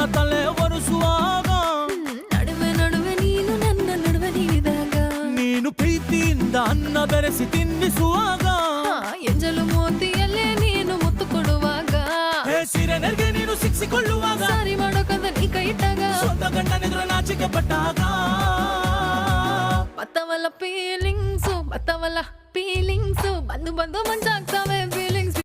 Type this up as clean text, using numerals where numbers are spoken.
ನನ್ನ ತಲೆ ಒರೆಸುವಾಗ ನಡುವೆ ನಡುವೆ ನೀನು ನನ್ನ ನಡುವೆ ನೀಡಿದಾಗ ನೀನು ಪ್ರೀತಿಯಿಂದ ಅನ್ನ ಬೆರೆಸಿ ತಿನ್ನಿಸುವಾಗ ಎಂಜಲು ಮೋತಿಯಲ್ಲೇ ನೀನು ಮುತ್ತು ಕೊಡುವಾಗ ಸಿರೆನರ್ಗೆ ನೀನು ಸಿಕ್ಕಿಕೊಳ್ಳುವಾಗ ಸಾರಿ ಮಾಡೋಕಂದ ನೀ ಕೈ ಇಟ್ಟಾಗ ಸ್ವಂತ ಗಂಡನೆದುರು ನಾಚಿಕೆ ಪಟ್ಟಾಗ ಬತ್ತವಲ್ಲ ಫೀಲಿಂಗ್ಸು ಬಂದು ಬಂದು ಮಂಜಾಗ್ತವೆ